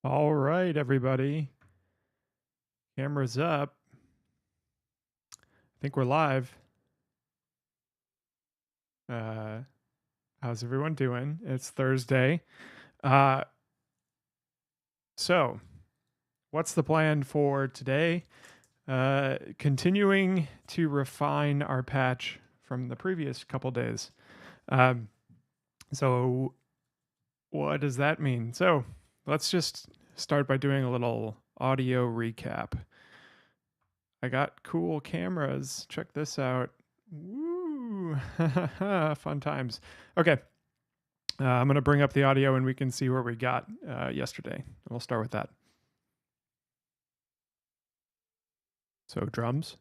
All right, everybody. Camera's up. I think we're live. How's everyone doing? It's Thursday. So, what's the plan for today? Continuing to refine our patch from the previous couple days. So, what does that mean? So, let's just start by doing a little audio recap. I got cool cameras. Check this out. Woo! Fun times. Okay. I'm going to bring up the audio and we can see where we got yesterday. We'll start with that. So, drums.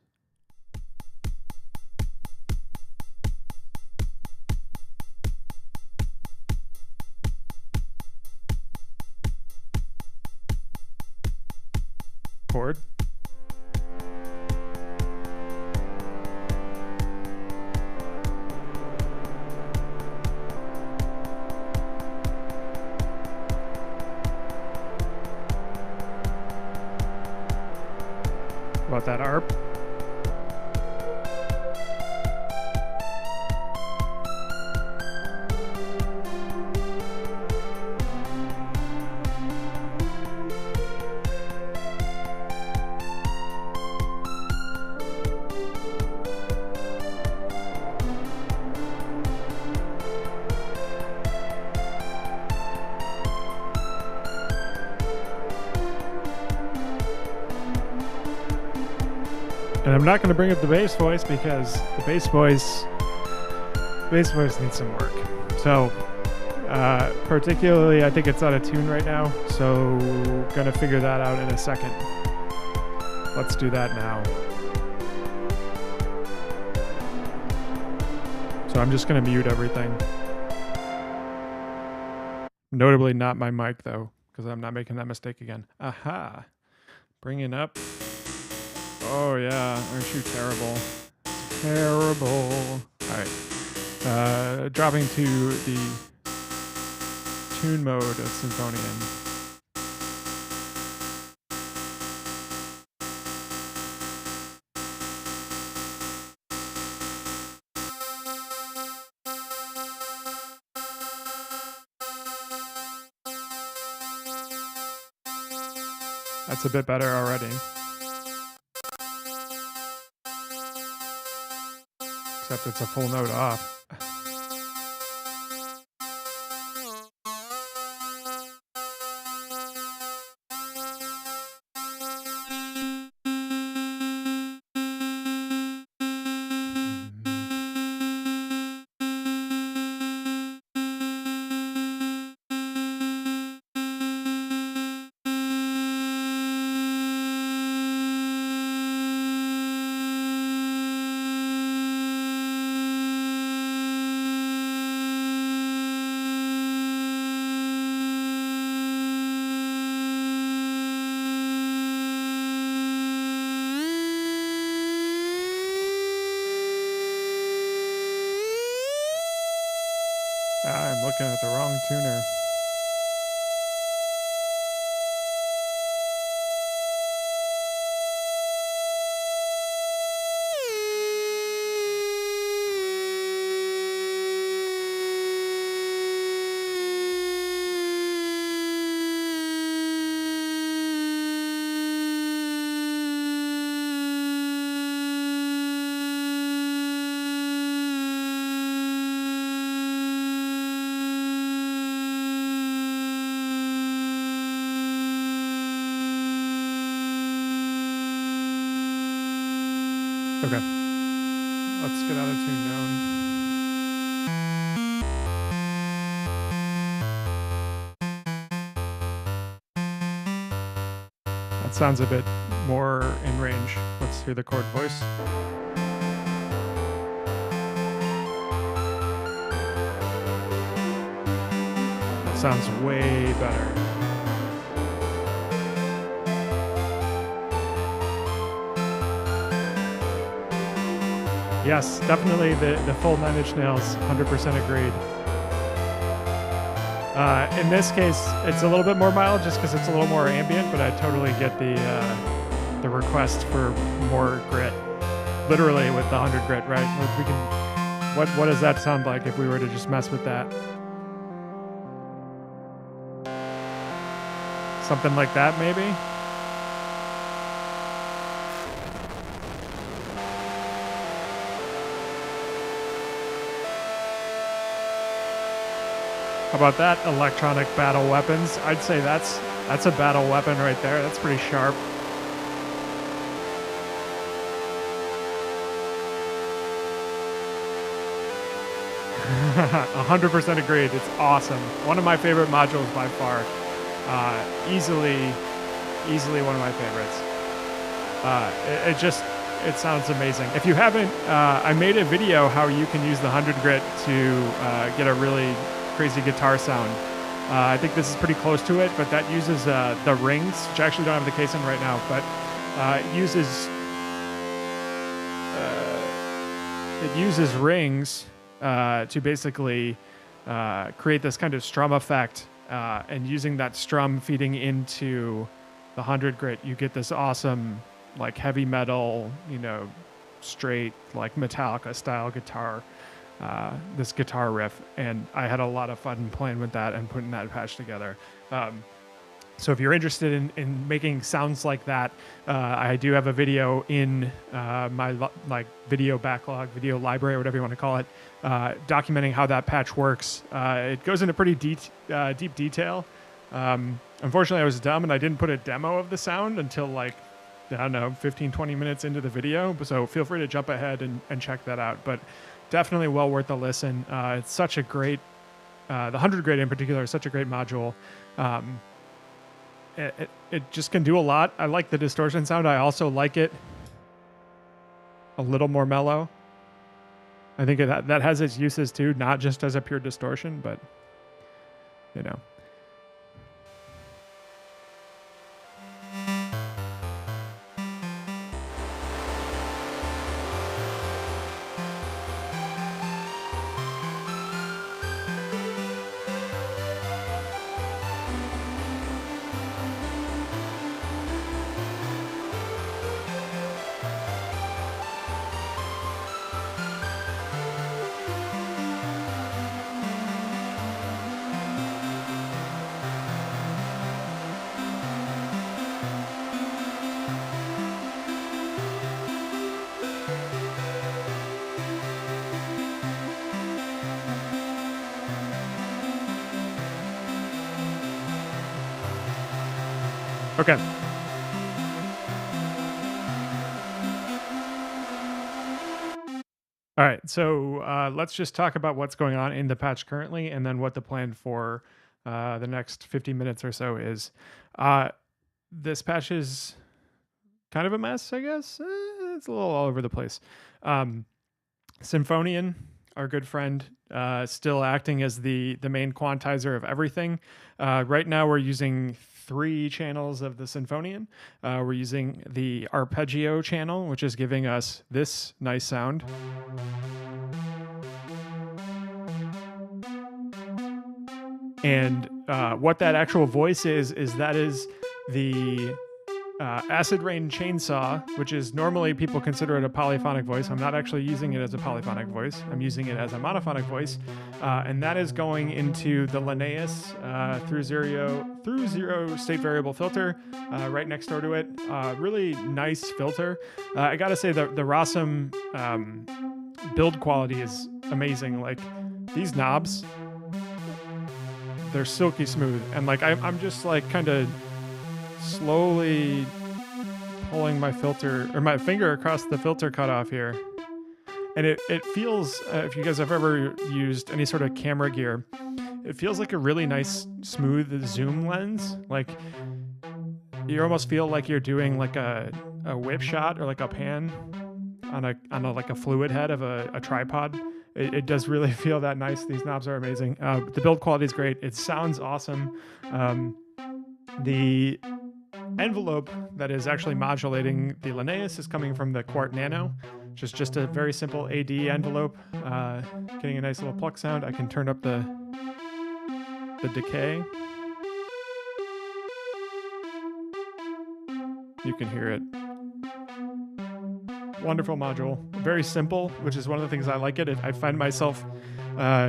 Chord. About that ARP. And I'm not going to bring up the bass voice because the bass voice needs some work. So, particularly, I think it's out of tune right now. So, gonna figure that out in a second. Let's do that now. So I'm just gonna mute everything. Notably not my mic though, because I'm not making that mistake again. Aha! Bringing up. Oh yeah, aren't you terrible? Terrible. Alright. Dropping to the tune mode of Symphonian. That's a bit better already. Except it's a full note off. I'm looking at the wrong tuner. Okay. Let's get out of tune down. That sounds a bit more in range. Let's hear the chord voice. That sounds way better. Yes, definitely the full 9 Inch Nails, 100% agreed. In this case, it's a little bit more mild just because it's a little more ambient, but I totally get the request for more grit. Literally with the 100 grit, right? Like we can. What does that sound like if we were to just mess with that? Something like that, maybe. How about that? Electronic battle weapons. I'd say that's a battle weapon right there. That's pretty sharp. A 100% agreed. It's awesome. One of my favorite modules by far. Easily one of my favorites. It sounds amazing. If you haven't, I made a video how you can use the 100 grit to get a really crazy guitar sound. I think this is pretty close to it, but that uses the rings, which I actually don't have the case in right now, but it uses rings to basically create this kind of strum effect, and using that strum feeding into the 100 grit, you get this awesome like heavy metal, straight like Metallica style guitar. This guitar riff, and I had a lot of fun playing with that and putting that patch together. So if you're interested in making sounds like that, I do have a video in my video backlog, video library, whatever you want to call it, documenting how that patch works. It goes into pretty deep detail. Unfortunately, I was dumb and I didn't put a demo of the sound until 15, 20 minutes into the video. So feel free to jump ahead and check that out. But definitely well worth a listen. It's such a great, the 100 grit in particular is such a great module. It just can do a lot. I like the distortion sound. I also like it a little more mellow. I think that has its uses too, not just as a pure distortion, but okay. All right, so let's just talk about what's going on in the patch currently, and then what the plan for the next 50 minutes or so is. This patch is kind of a mess, I guess. It's a little all over the place. Symphonian, our good friend, still acting as the main quantizer of everything. Right now we're using 3 channels of the Symphonian. We're using the arpeggio channel, which is giving us this nice sound. And what that actual voice is the acid rain chainsaw, which is normally people consider it a polyphonic voice. I'm not actually using it as a polyphonic voice. I'm using it as a monophonic voice, and that is going into the Linnaeus through zero state variable filter right next door to it. Really nice filter. I gotta say the Rossum build quality is amazing. Like these knobs, they're silky smooth, and like I'm just like kind of slowly pulling my filter or my finger across the filter cutoff here, and it feels, if you guys have ever used any sort of camera gear, it feels like a really nice smooth zoom lens. Like you almost feel like you're doing like a whip shot or like a pan on a like a fluid head of a tripod. It does really feel that nice. These knobs are amazing. The build quality is great. It sounds awesome. The envelope that is actually modulating the Linnaeus is coming from the Quart Nano, which is just a very simple AD envelope, getting a nice little pluck sound. I can turn up the the decay. You can hear it. Wonderful module. Very simple, which is one of the things I like it. I find myself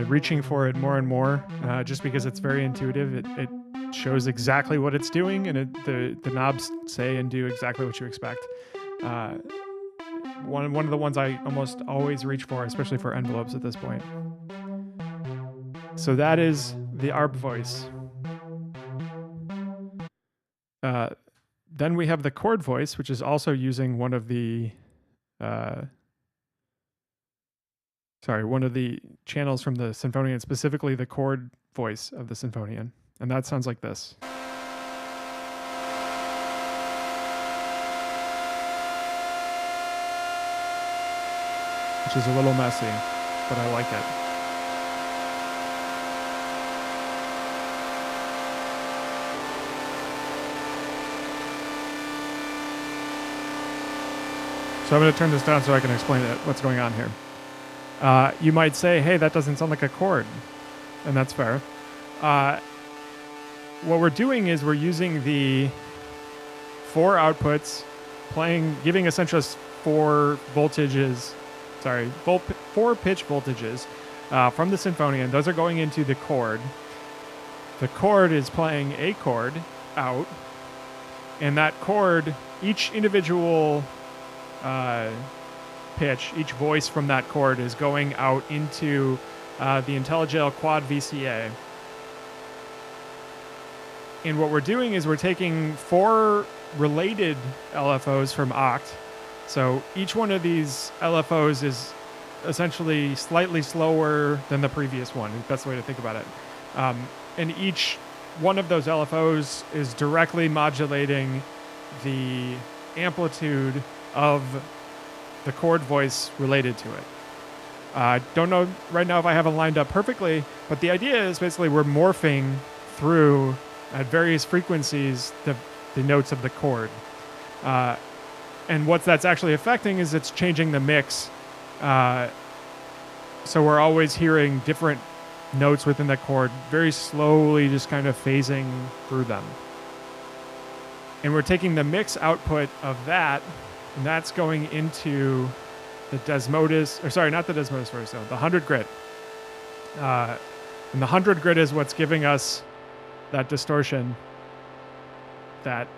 reaching for it more and more just because it's very intuitive. It shows exactly what it's doing, and the knobs say and do exactly what you expect. One of the ones I almost always reach for, especially for envelopes at this point. So that is the ARP voice. Then we have the chord voice, which is also using one of the channels from the Symphonian, specifically the chord voice of the Symphonian. And that sounds like this. Which is a little messy, but I like it. So I'm going to turn this down so I can explain what's going on here. You might say, hey, that doesn't sound like a chord. And that's fair. What we're doing is we're using the 4 outputs, giving essentially 4 pitch voltages from the Symphonian. Those are going into the chord. The chord is playing a chord out. And that chord, each individual pitch, each voice from that chord is going out into the IntelliGel Quad VCA. And what we're doing is we're taking 4 related LFOs from Oct. So each one of these LFOs is essentially slightly slower than the previous one. The best way to think about it. And each one of those LFOs is directly modulating the amplitude of the chord voice related to it. I don't know right now if I have it lined up perfectly, but the idea is basically we're morphing through at various frequencies the notes of the chord. And what that's actually affecting is it's changing the mix. So we're always hearing different notes within the chord, very slowly just kind of phasing through them. And we're taking the mix output of that, and that's going into the Desmodus, or sorry, not the Desmodus version, the 100 grit. And the 100 grit is what's giving us that distortion that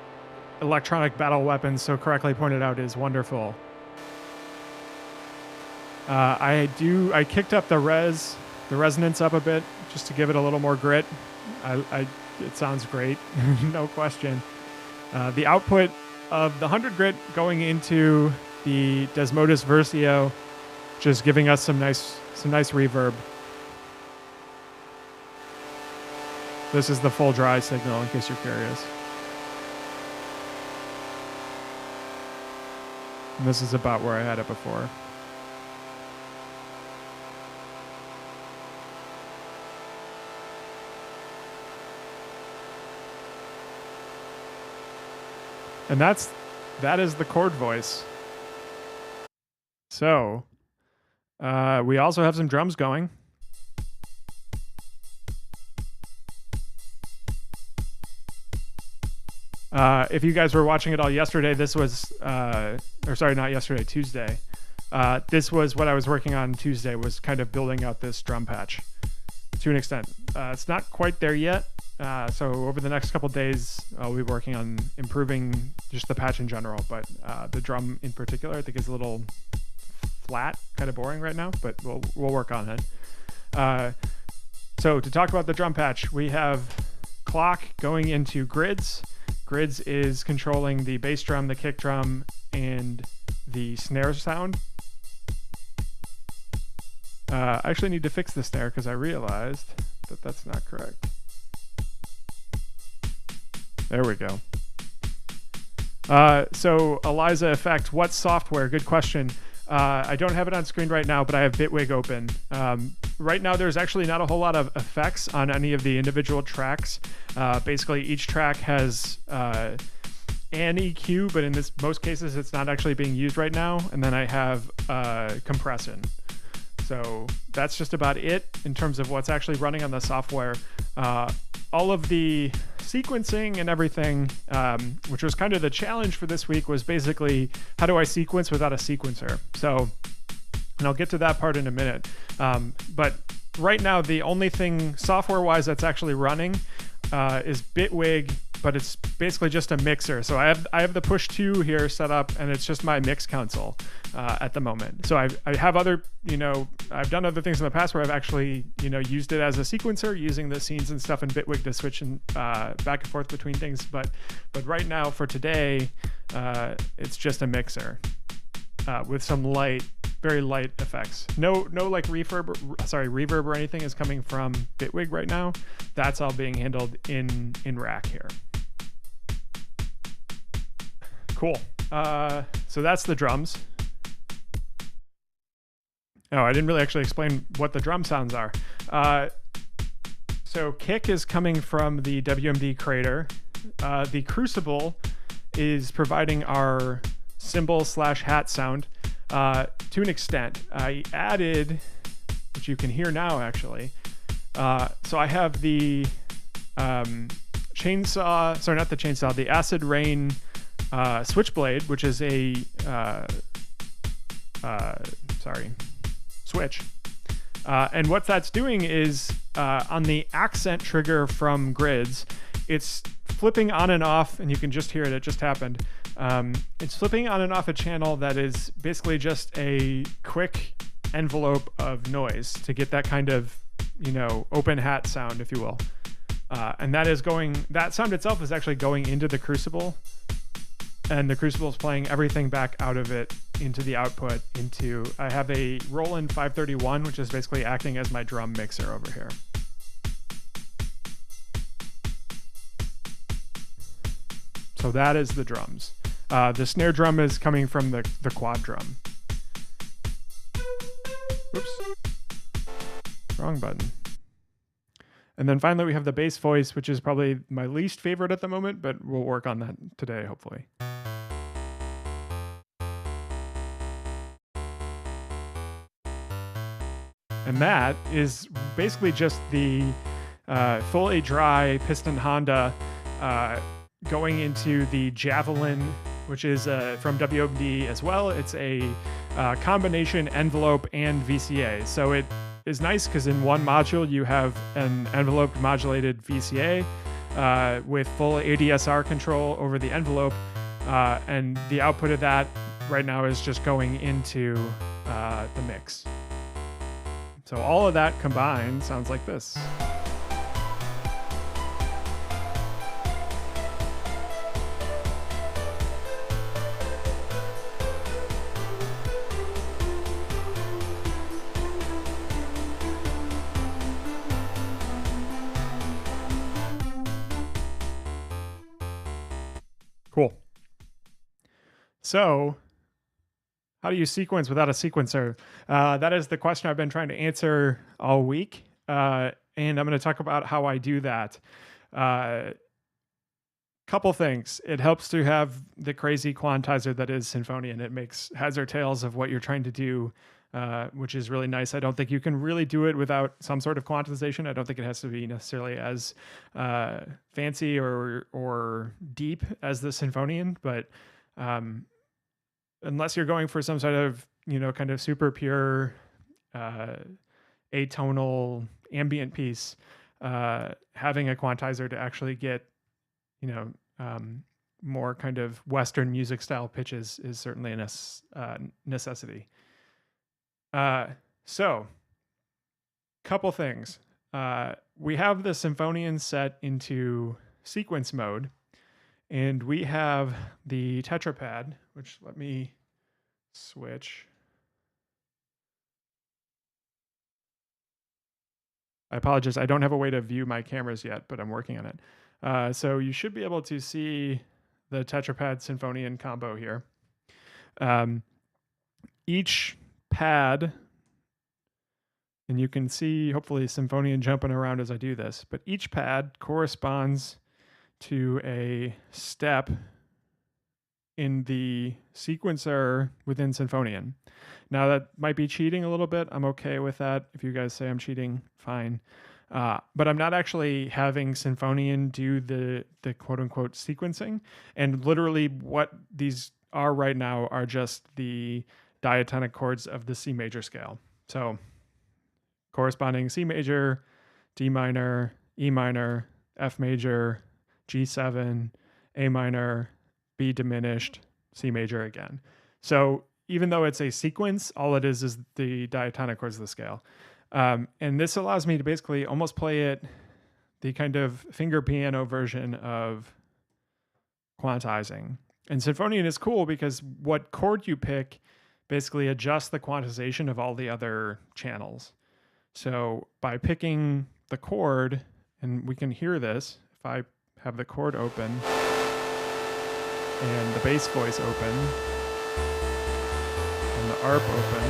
Electronic Battle Weapons so correctly pointed out is wonderful. I kicked up the resonance up a bit just to give it a little more grit. It sounds great, no question. The output of the 100 grit going into the Desmodus Versio, just giving us some nice reverb. This is the full dry signal, in case you're curious. And this is about where I had it before. And that is the chord voice. So, we also have some drums going. If you guys were watching it all yesterday, this was, Tuesday. This was what I was working on Tuesday, was kind of building out this drum patch to an extent. It's not quite there yet. So over the next couple days, I'll be working on improving just the patch in general, but the drum in particular, I think is a little flat, kind of boring right now, but we'll work on it. So to talk about the drum patch, we have clock going into grids. Grids is controlling the bass drum, the kick drum, and the snare sound. I actually need to fix the snare because I realized that that's not correct. There we go. So Eliza Effect, what software? Good question. I don't have it on screen right now, but I have Bitwig open. Right now, there's actually not a whole lot of effects on any of the individual tracks. Basically, each track has an EQ, but in most cases, it's not actually being used right now. And then I have compression. So that's just about it in terms of what's actually running on the software. all of the sequencing and everything, which was kind of the challenge for this week, was basically how do I sequence without a sequencer? So, and I'll get to that part in a minute. But right now, the only thing software-wise that's actually running is Bitwig, but it's basically just a mixer. So I have the push 2 here set up, and it's just my mix console at the moment. So I have other, I've done other things in the past where I've actually, used it as a sequencer, using the scenes and stuff in Bitwig to switch back and forth between things. But right now for today, it's just a mixer with some very light effects. No like reverb or anything is coming from Bitwig right now. That's all being handled in Rack here. Cool. So that's the drums. Oh, I didn't really actually explain what the drum sounds are. So kick is coming from the WMD Crater. The Crucible is providing our cymbal/hat sound to an extent. I added, which you can hear now actually. So I have the the Acid Rain Switchblade, which is a switch. And what that's doing is on the accent trigger from grids, it's flipping on and off, and you can just hear it just happened. It's flipping on and off a channel that is basically just a quick envelope of noise to get that kind of, open hat sound, if you will. And that sound itself is actually going into the Crucible, and the Crucible is playing everything back out of it into the output. I have a Roland 531, which is basically acting as my drum mixer over here. So that is the drums. The snare drum is coming from the quad drum. Oops. Wrong button. And then finally we have the bass voice, which is probably my least favorite at the moment, but we'll work on that today, hopefully. And that is basically just the fully dry piston Honda going into the Javelin, which is from WMD as well. It's a combination envelope and VCA. So it is nice because in one module you have an envelope modulated VCA with full ADSR control over the envelope, and the output of that right now is just going into the mix. So all of that combined sounds like this. Cool. So, how do you sequence without a sequencer? That is the question I've been trying to answer all week. And I'm going to talk about how I do that. Couple things. It helps to have the crazy quantizer that is Symphonian. It makes heads or tails of what you're trying to do, which is really nice. I don't think you can really do it without some sort of quantization. I don't think it has to be necessarily as fancy or deep as the Symphonian, but unless you're going for some sort of, kind of super pure atonal ambient piece, having a quantizer to actually get, more kind of Western music style pitches is certainly a necessity. So, couple things. We have the Symphonian set into sequence mode, and we have the tetrapad, which let me switch. I apologize. I don't have a way to view my cameras yet, but I'm working on it. So you should be able to see the tetrapad Symphonian combo here. Each pad, and you can see hopefully Symphonian jumping around as I do this, but each pad corresponds to a step in the sequencer within Symphonian. Now that might be cheating a little bit. I'm okay with that. If you guys say I'm cheating, fine. But I'm not actually having Symphonian do the quote unquote sequencing. And literally what these are right now are just the diatonic chords of the C major scale. So corresponding C major, D minor, E minor, F major, G7, A minor, B diminished, C major again. So even though it's a sequence, all it is the diatonic chords of the scale. And this allows me to basically almost play it the kind of finger piano version of quantizing. And Symphonian is cool because what chord you pick basically adjusts the quantization of all the other channels. So by picking the chord, and we can hear this, if I have the chord open and the bass voice open and the arp open,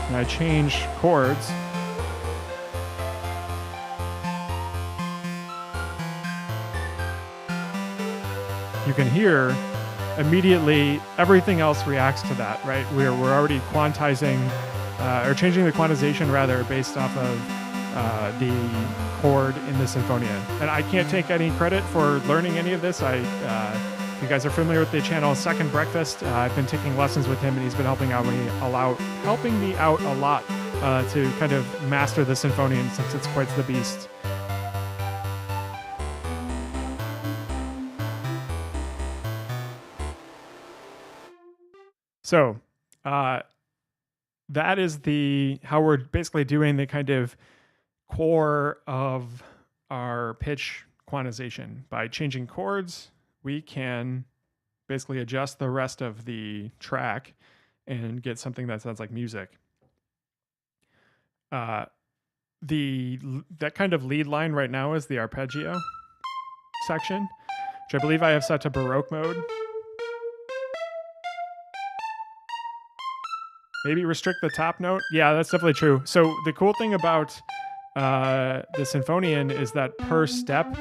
and I change chords, you can hear immediately everything else reacts to that, right? We're already quantizing, or changing the quantization rather, based off of the chord in the Symphonian. And I can't take any credit for learning any of this. If you guys are familiar with the channel Second Breakfast, I've been taking lessons with him, and he's been helping me out a lot to kind of master the Symphonian, since it's quite the beast. So that is how we're basically doing the kind of core of our pitch quantization. By changing chords, we can basically adjust the rest of the track and get something that sounds like music. That kind of lead line right now is the arpeggio section, which I believe I have set to Baroque mode. Maybe restrict the top note. Yeah, that's definitely true. So the cool thing about the Symphonian is that per step,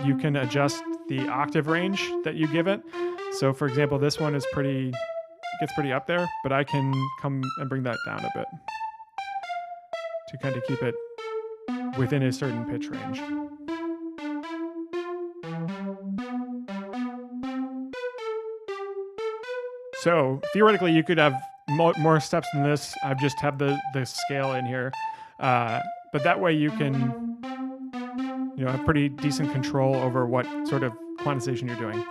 you can adjust the octave range that you give it. So for example, this one gets pretty up there, but I can come and bring that down a bit to kind of keep it within a certain pitch range. So theoretically, you could have more steps than this. I just have the scale in here, but that way you can have pretty decent control over what sort of quantization you're doing.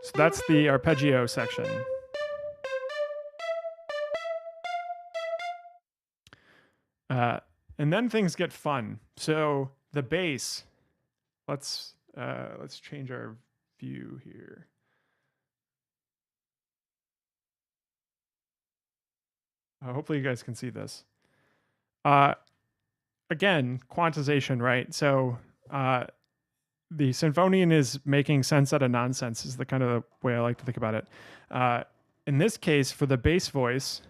So that's the arpeggio section. And then things get fun. So the bass. Let's change our view here. Hopefully you guys can see this. Again, quantization, right? So the Symphonian is making sense out of nonsense is the kind of the way I like to think about it. In this case, for the bass voice,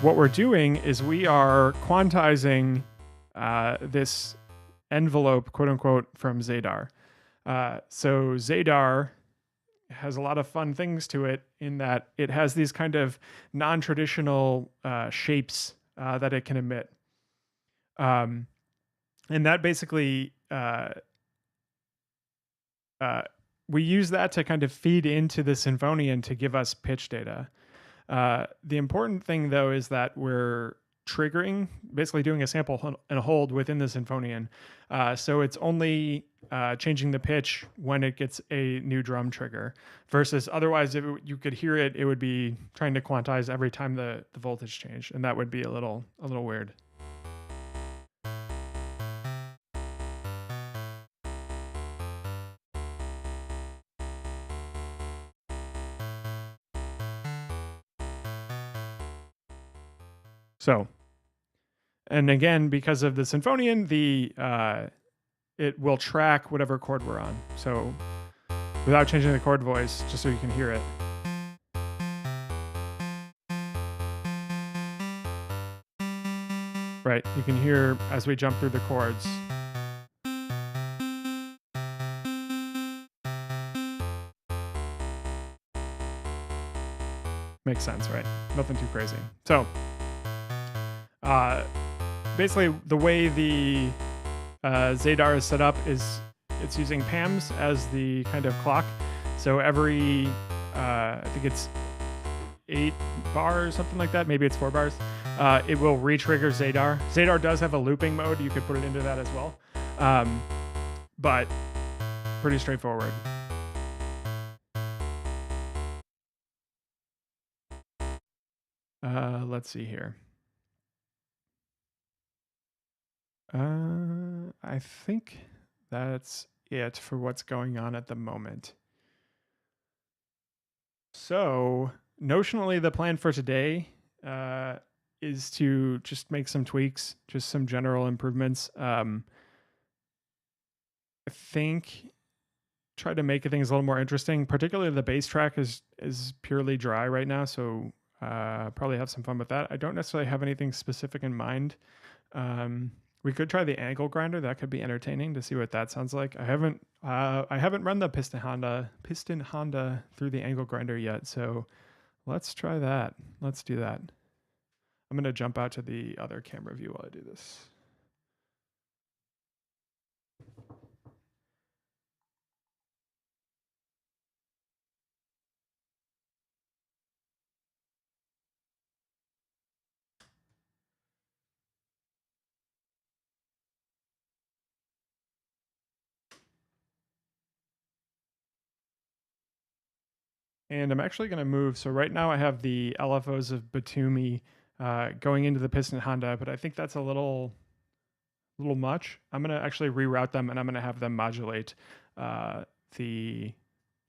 what we're doing is we are quantizing this envelope, quote unquote, from Zadar. So Zadar has a lot of fun things to it in that it has these kind of non-traditional shapes that it can emit. And that basically, we use that to kind of feed into the Symphonian to give us pitch data. The important thing, though, is that we're triggering, basically doing a sample and hold within the Symphonian. So it's only changing the pitch when it gets a new drum trigger, versus otherwise, if you could hear it, it would be trying to quantize every time the voltage changed, and that would be a little weird. So, and again, because of the Symphonian, it will track whatever chord we're on. So without changing the chord voice, just so you can hear it. Right, you can hear as we jump through the chords. Makes sense, right? Nothing too crazy. So, basically, the way the Zadar is set up is it's using PAMs as the kind of clock. So every, I think it's 8 bars, something like that. Maybe it's 4 bars. It will re-trigger Zadar. Zadar does have a looping mode. You could put it into that as well. But pretty straightforward. Let's see here. I think that's it for what's going on at the moment. So, notionally, the plan for today is to just make some tweaks, just some general improvements. I think try to make things a little more interesting. Particularly, the bass track is purely dry right now, so probably have some fun with that. I don't necessarily have anything specific in mind. We could try the angle grinder. That could be entertaining to see what that sounds like. I haven't run the piston Honda through the angle grinder yet, so let's try that. Let's do that. I'm gonna jump out to the other camera view while I do this. And I'm actually going to move. So right now I have the LFOs of Batumi going into the piston Honda, but I think that's a little much. I'm going to actually reroute them, and I'm going to have them modulate the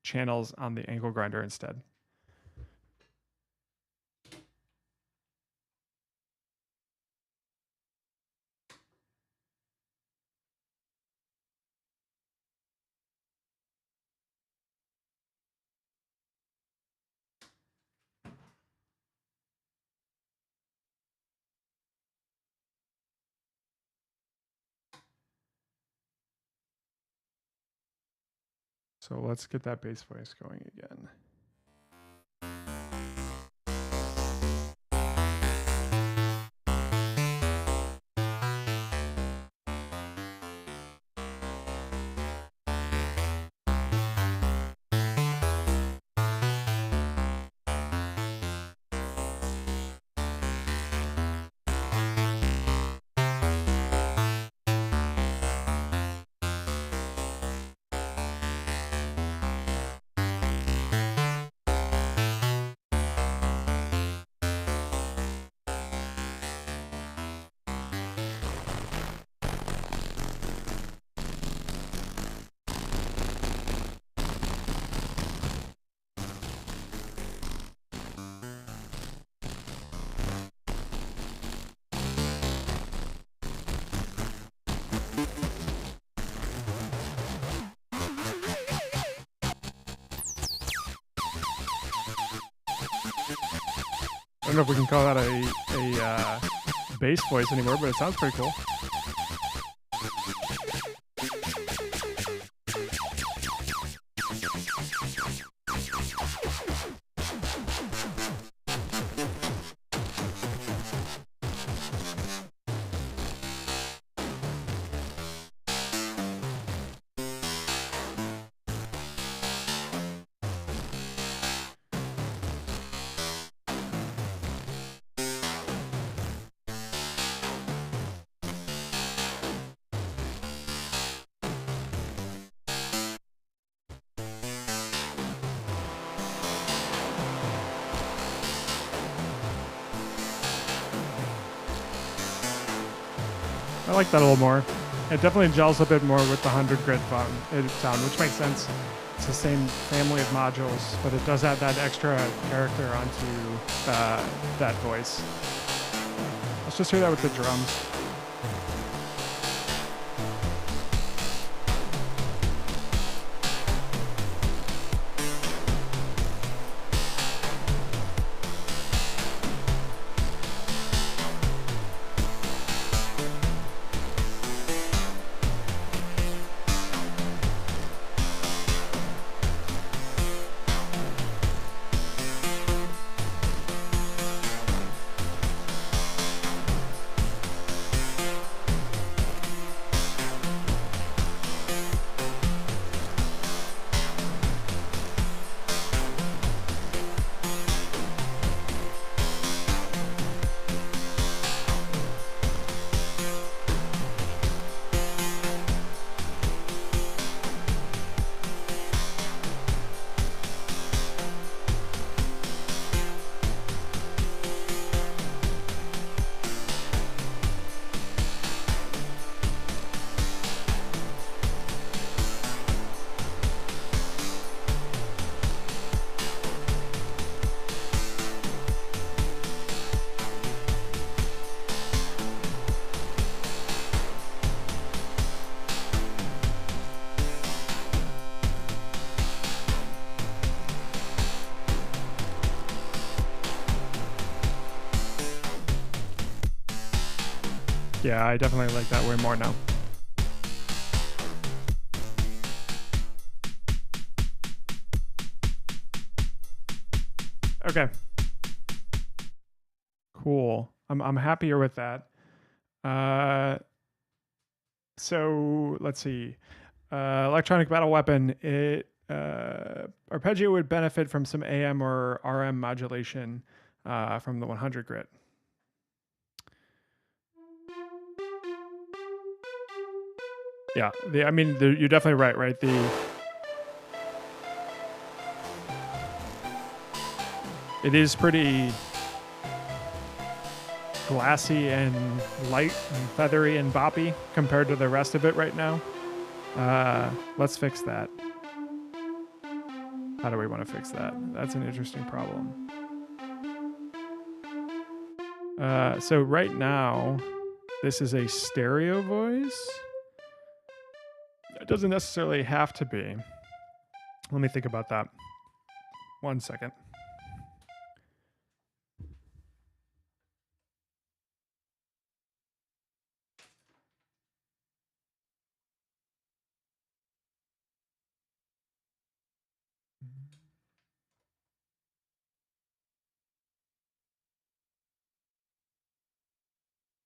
channels on the angle grinder instead. So let's get that bass voice going again. I don't know if we can call that a bass voice anymore, but it sounds pretty cool. I like that a little more. It definitely gels a bit more with the 100 grid sound, which makes sense. It's the same family of modules, but it does add that extra character onto that voice. Let's just hear that with the drums. Yeah, I definitely like that way more now. Okay. Cool. I'm happier with that. So let's see. Electronic battle weapon. It arpeggio would benefit from some AM or RM modulation from the 100 grit. Yeah, I mean, you're definitely right. Right, it is pretty glassy and light and feathery and boppy compared to the rest of it right now. Let's fix that. How do we want to fix that? That's an interesting problem. So right now, this is a stereo voice. It doesn't necessarily have to be. Let me think about that. 1 second.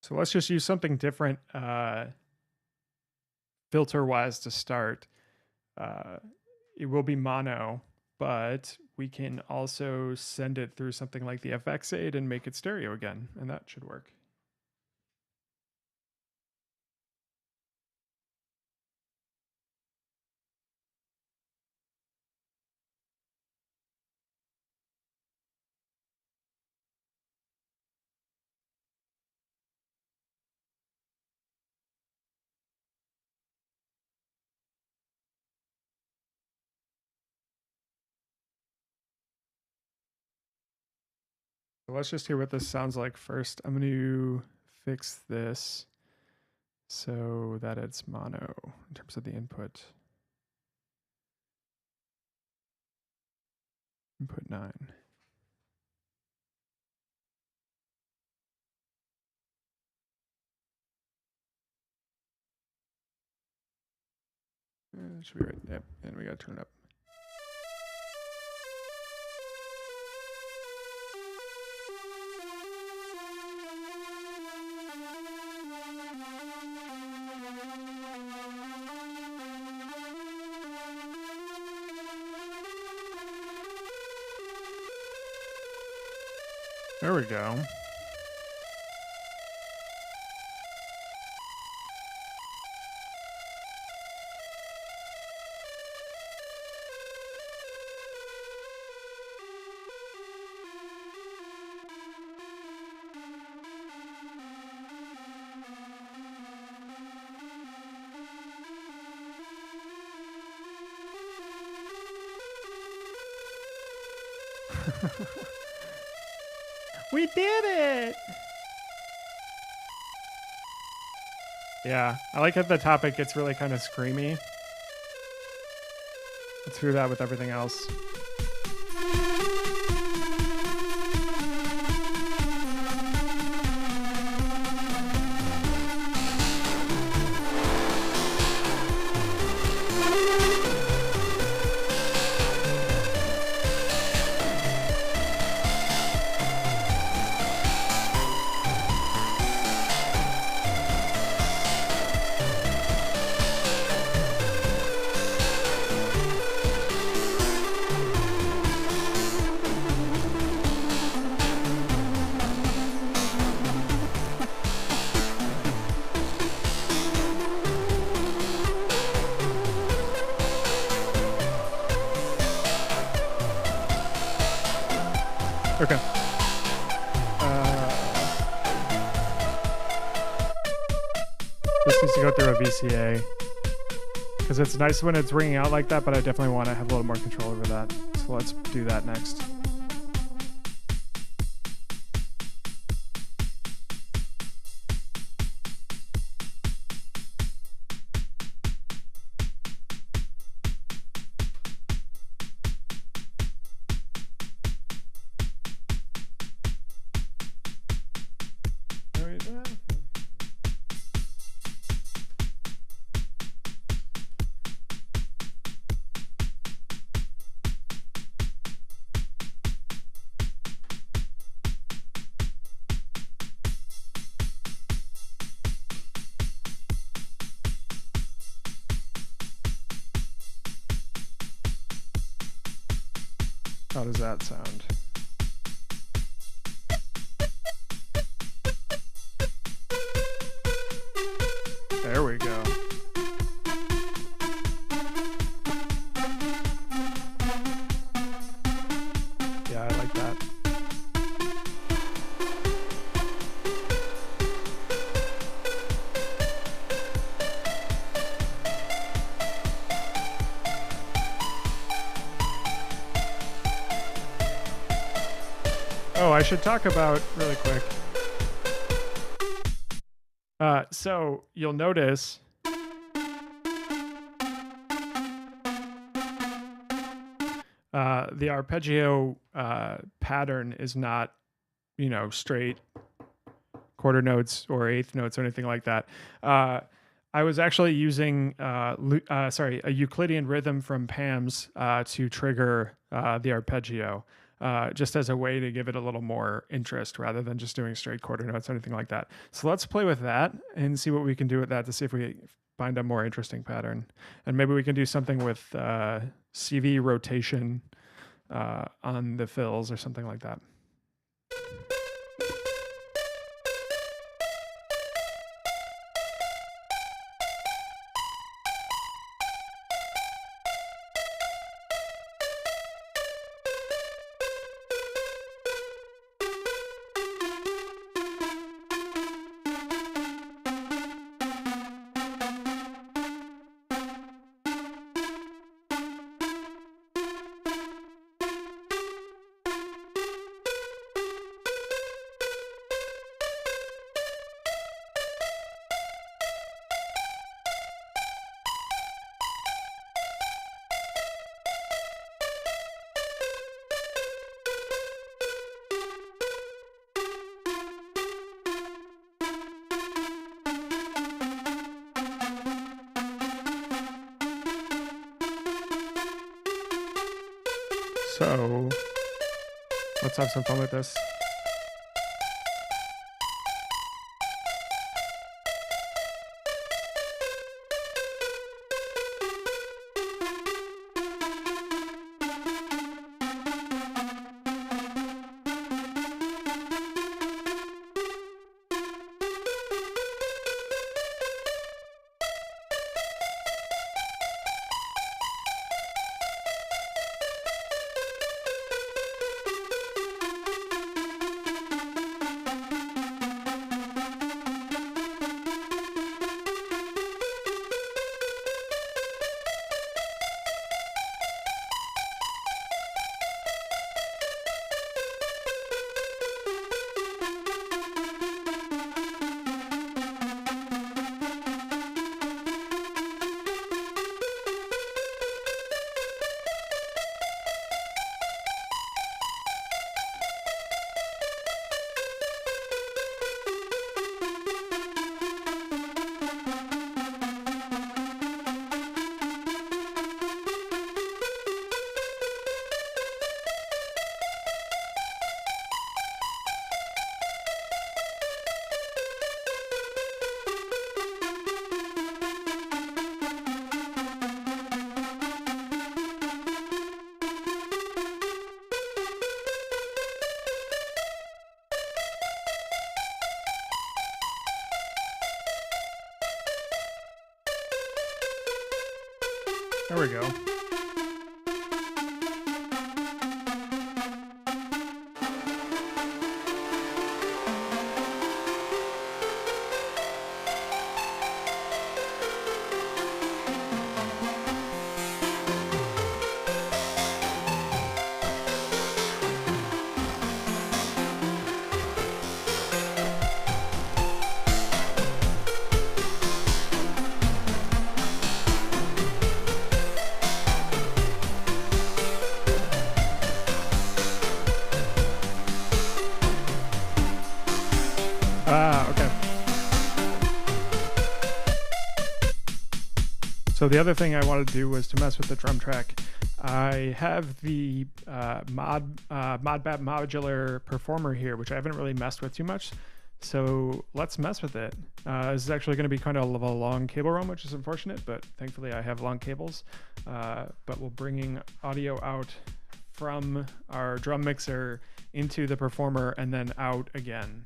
So let's just use something different filter-wise to start. It will be mono, but we can also send it through something like the FX aid and make it stereo again, and that should work. So let's just hear what this sounds like first. I'm going to fix this so that it's mono in terms of the input. Input 9. It should be right. Yep, and we got to turn it up. There we go. We did it! Yeah, I like that the topic gets really kind of screamy. Let's hear that with everything else. Okay. This needs to go through a VCA. Because it's nice when it's ringing out like that, but I definitely want to have a little more control over that. So let's do that next. How does that sound? There we go. Yeah, I like that. Oh, I should talk about really quick. So you'll notice the arpeggio pattern is not, straight quarter notes or eighth notes or anything like that. I was actually using a Euclidean rhythm from Pam's to trigger the arpeggio, just as a way to give it a little more interest rather than just doing straight quarter notes or anything like that. So let's play with that and see what we can do with that to see if we find a more interesting pattern. And maybe we can do something with CV rotation on the fills or something like that. So let's have some fun with this. There we go. Okay. So the other thing I wanted to do was to mess with the drum track. I have the Modbat modular performer here, which I haven't really messed with too much. So let's mess with it. This is actually going to be kind of a long cable run, which is unfortunate, but thankfully I have long cables. But we're bringing audio out from our drum mixer into the performer and then out again.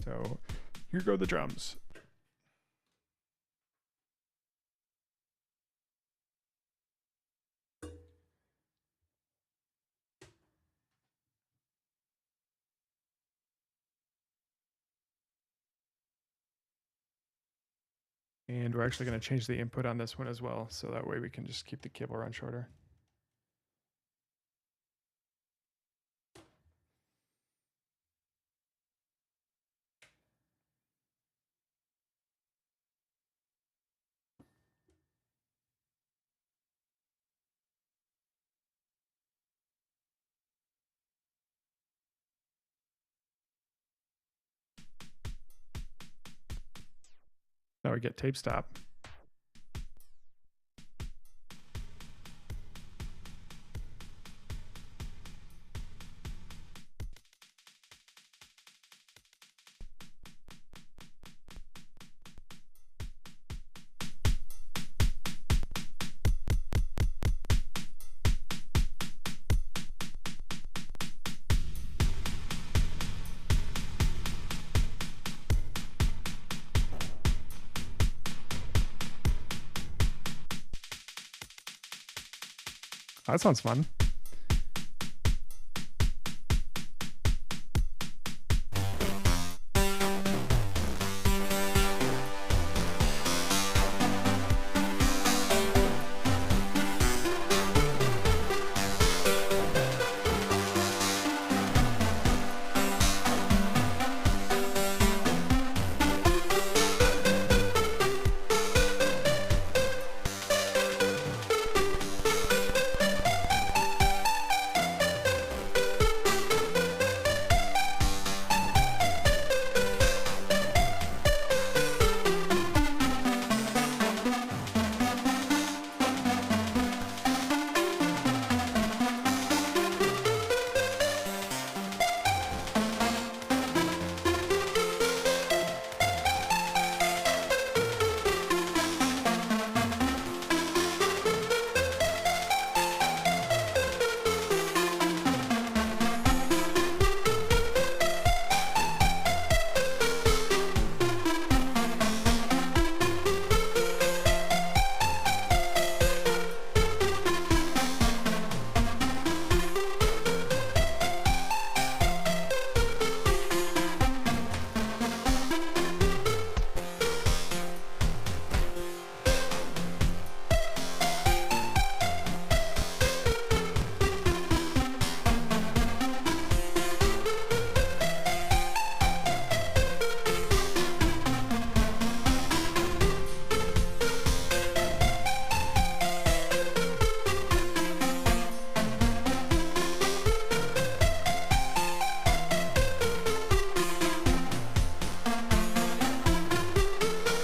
So here go the drums. And we're actually going to change the input on this one as well, so that way we can just keep the cable run shorter. Now we get tape stop. That sounds fun.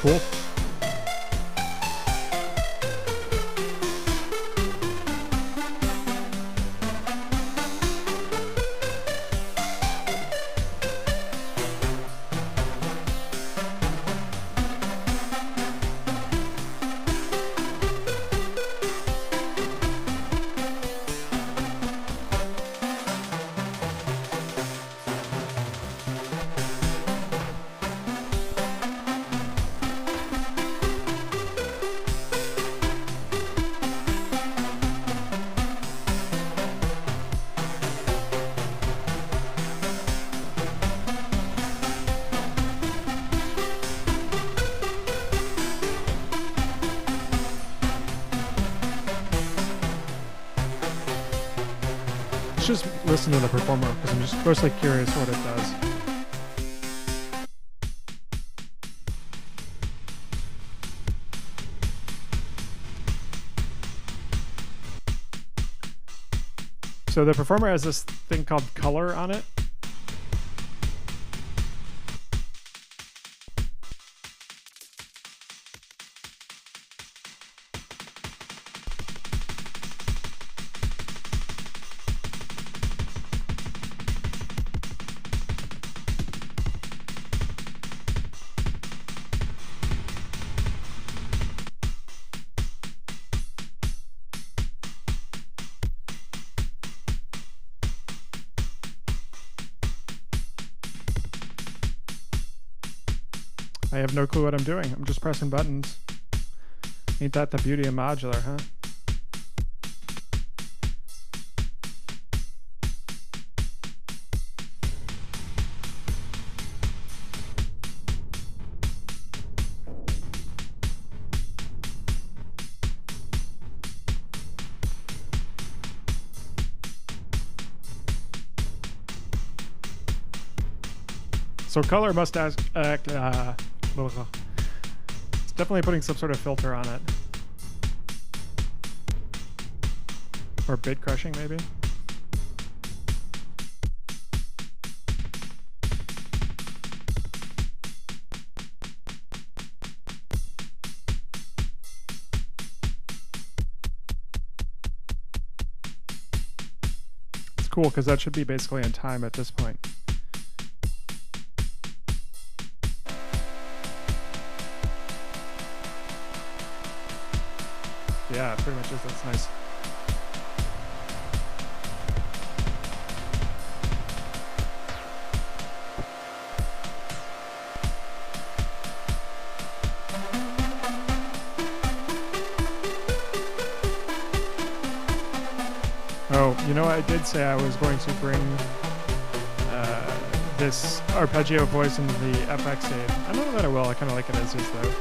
Cool. Let's just listen to the performer because I'm just mostly curious what it does. So the performer has this thing called color on it. I have no clue what I'm doing. I'm just pressing buttons. Ain't that the beauty of modular, huh? So color must act, it's definitely putting some sort of filter on it. Or bit crushing, maybe? It's cool, because that should be basically in time at this point. Yeah, it pretty much is. That's nice. Oh, you know, I did say I was going to bring this arpeggio voice into the FX aid. I don't know that I will. I kind of like it as is, though.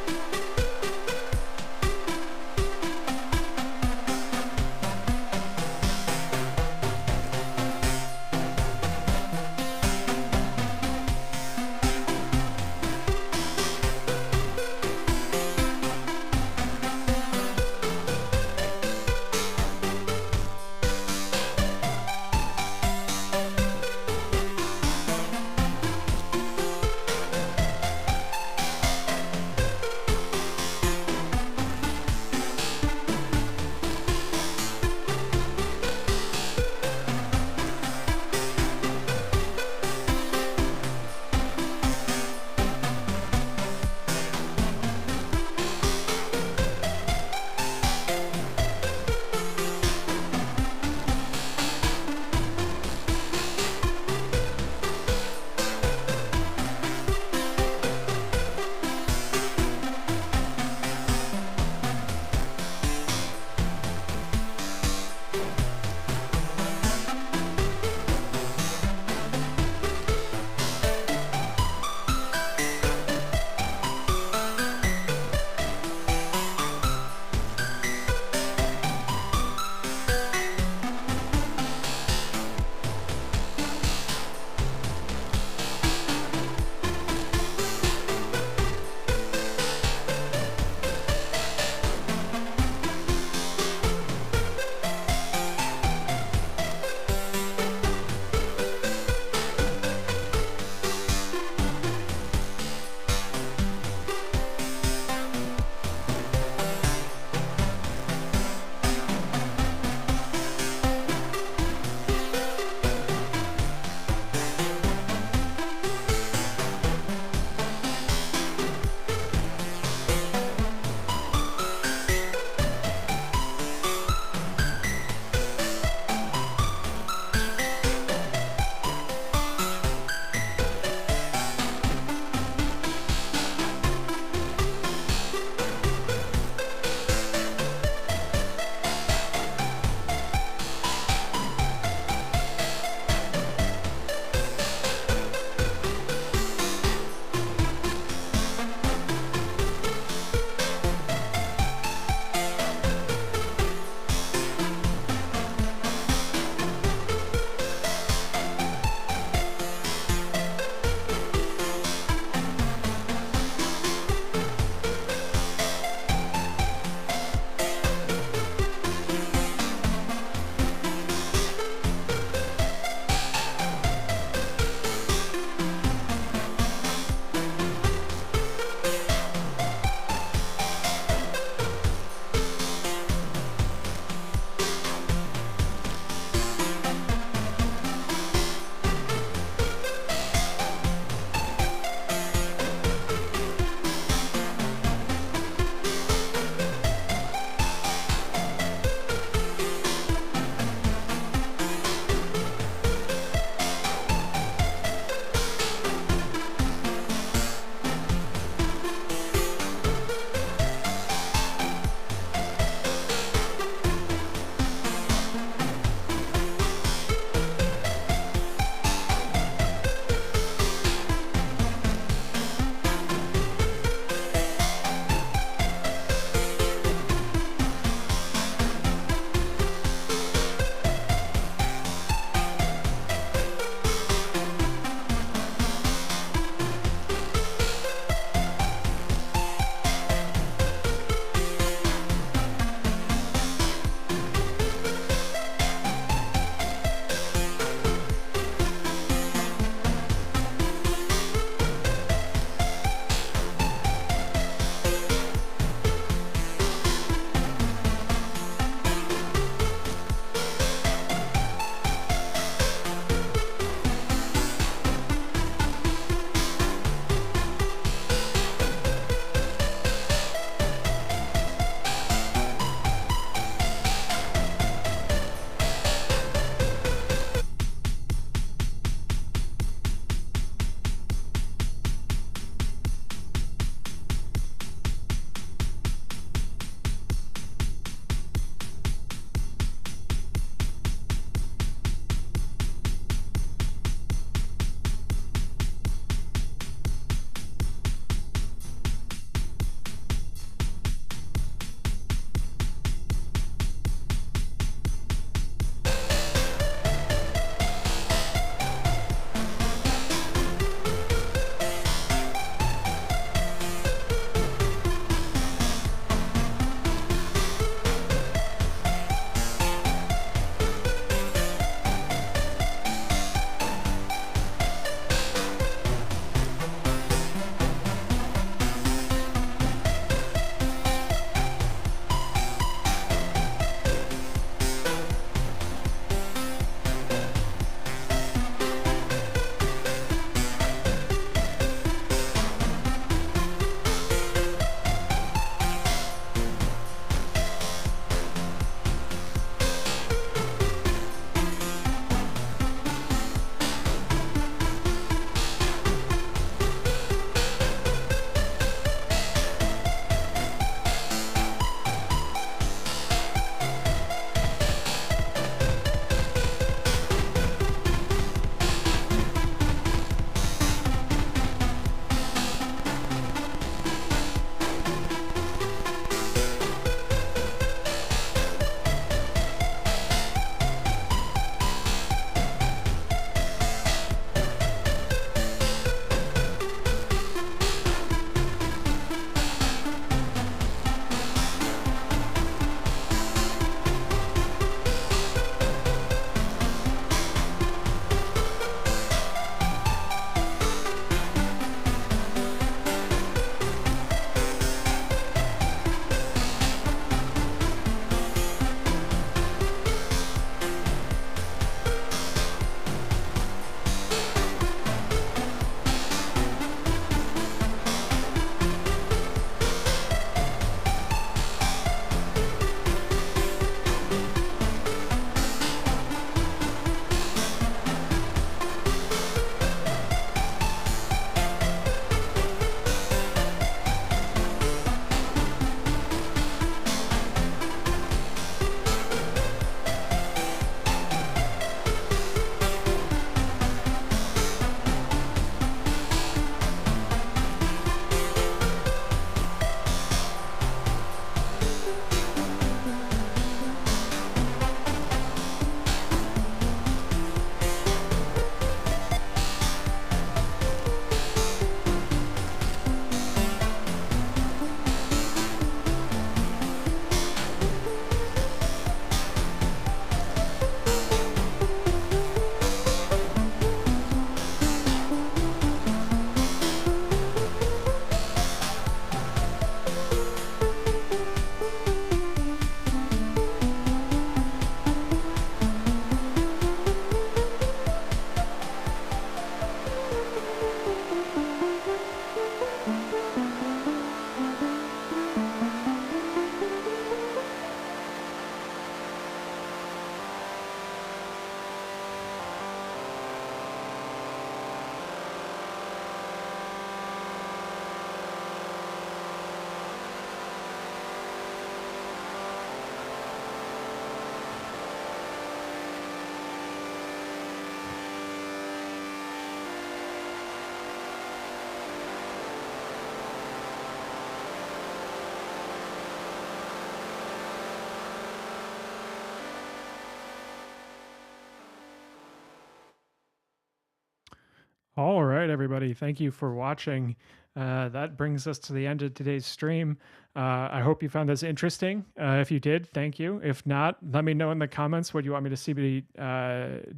All right, everybody. Thank you for watching. That brings us to the end of today's stream. I hope you found this interesting. If you did, thank you. If not, let me know in the comments what you want me to see me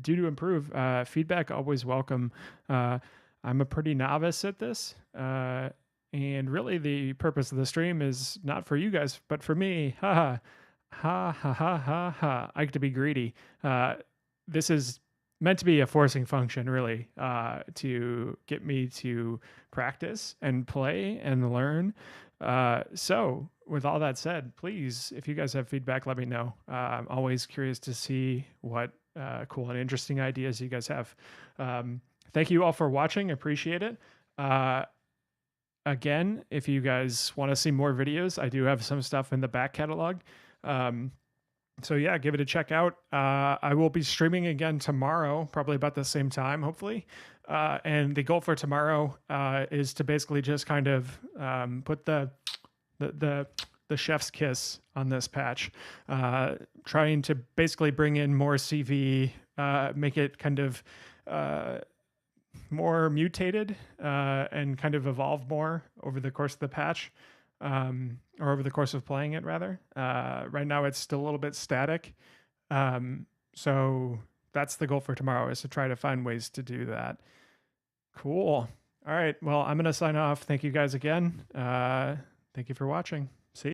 do to improve. Feedback always welcome. I'm a pretty novice at this. And really, the purpose of the stream is not for you guys, but for me. Ha ha. Ha ha ha ha ha. I like to be greedy. This is meant to be a forcing function, really, to get me to practice and play and learn. So, with all that said, please, if you guys have feedback, let me know. I'm always curious to see what cool and interesting ideas you guys have. Thank you all for watching. Appreciate it. Again, if you guys want to see more videos, I do have some stuff in the back catalog. So yeah, give it a check out. I will be streaming again tomorrow, probably about the same time, hopefully. And the goal for tomorrow is to basically just kind of put the chef's kiss on this patch, trying to basically bring in more CV, make it kind of more mutated and kind of evolve more over the course of the patch. Or over the course of playing it, rather. Right now, it's still a little bit static. So that's the goal for tomorrow, is to try to find ways to do that. Cool. All right. Well, I'm going to sign off. Thank you guys again. Thank you for watching.